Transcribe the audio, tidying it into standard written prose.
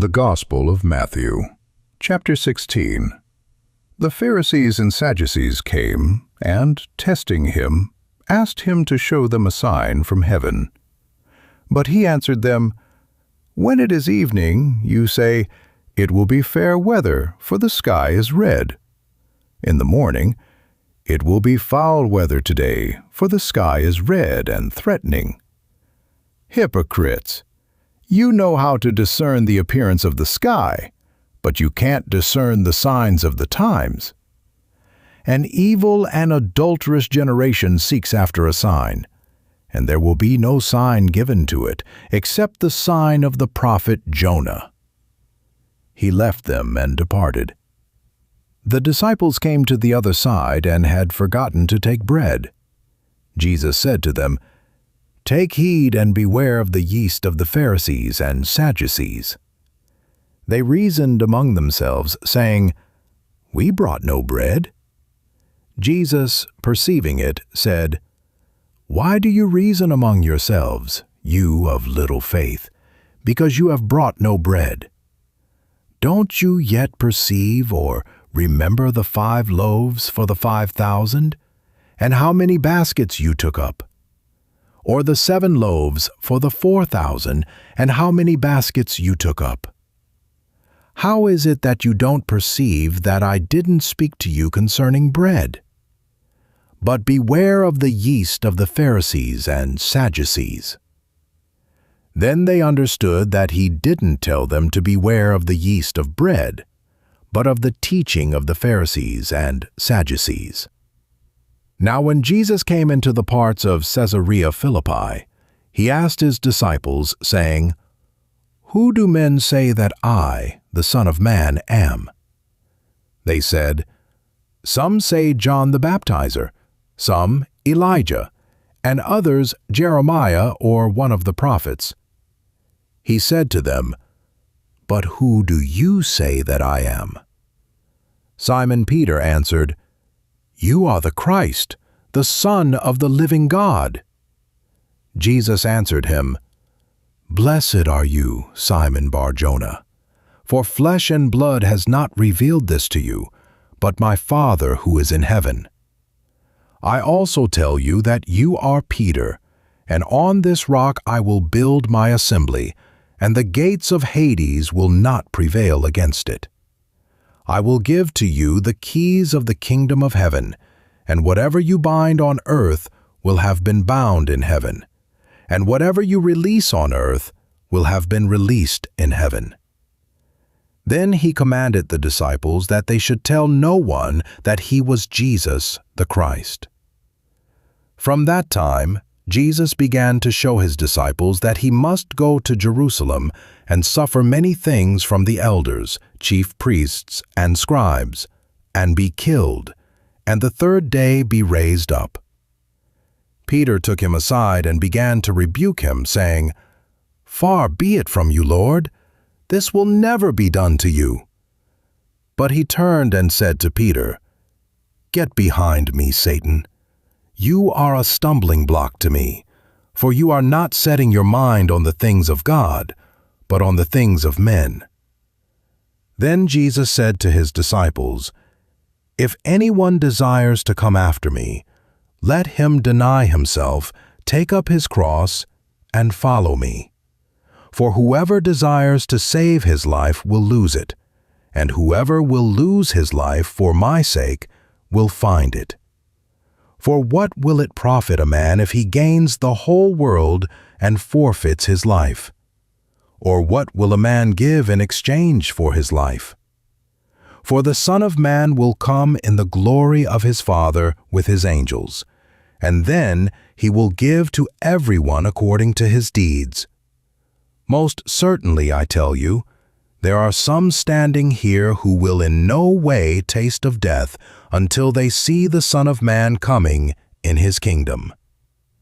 The Gospel of Matthew, chapter 16. The Pharisees and Sadducees came, and, testing him, asked him to show them a sign from heaven. But he answered them, "When it is evening, you say, 'It will be fair weather, for the sky is red.' In the morning, 'It will be foul weather today, for the sky is red and threatening.' Hypocrites! You know how to discern the appearance of the sky, but you can't discern the signs of the times. An evil and adulterous generation seeks after a sign, and there will be no sign given to it, except the sign of the prophet Jonah." He left them and departed. The disciples came to the other side and had forgotten to take bread. Jesus said to them, "Take heed and beware of the yeast of the Pharisees and Sadducees." They reasoned among themselves, saying, "We brought no bread." Jesus, perceiving it, said, "Why do you reason among yourselves, you of little faith, because you have brought no bread? Don't you yet perceive or remember the 5 loaves for the 5,000, and how many baskets you took up? Or the 7 loaves for the 4,000, and how many baskets you took up? How is it that you don't perceive that I didn't speak to you concerning bread? But beware of the yeast of the Pharisees and Sadducees." Then they understood that he didn't tell them to beware of the yeast of bread, but of the teaching of the Pharisees and Sadducees. Now when Jesus came into the parts of Caesarea Philippi, he asked his disciples, saying, "Who do men say that I, the Son of Man, am?" They said, "Some say John the Baptizer, some Elijah, and others Jeremiah or one of the prophets." He said to them, "But who do you say that I am?" Simon Peter answered, "You are the Christ, the Son of the living God." Jesus answered him, "Blessed are you, Simon Bar-Jonah, for flesh and blood has not revealed this to you, but my Father who is in heaven. I also tell you that you are Peter, and on this rock I will build my assembly, and the gates of Hades will not prevail against it. I will give to you the keys of the kingdom of heaven, and whatever you bind on earth will have been bound in heaven, and whatever you release on earth will have been released in heaven." Then he commanded the disciples that they should tell no one that he was Jesus the Christ. From that time, Jesus began to show his disciples that he must go to Jerusalem and suffer many things from the elders, chief priests, and scribes, and be killed, and the 3rd day be raised up. Peter took him aside and began to rebuke him, saying, "Far be it from you, Lord, this will never be done to you." But he turned and said to Peter, "Get behind me, Satan. You are a stumbling block to me, for you are not setting your mind on the things of God, but on the things of men." Then Jesus said to his disciples, "If anyone desires to come after me, let him deny himself, take up his cross, and follow me. For whoever desires to save his life will lose it, and whoever will lose his life for my sake will find it. For what will it profit a man if he gains the whole world and forfeits his life? Or what will a man give in exchange for his life? For the Son of Man will come in the glory of his Father with his angels, and then he will give to everyone according to his deeds. Most certainly, I tell you, there are some standing here who will in no way taste of death until they see the Son of Man coming in his kingdom."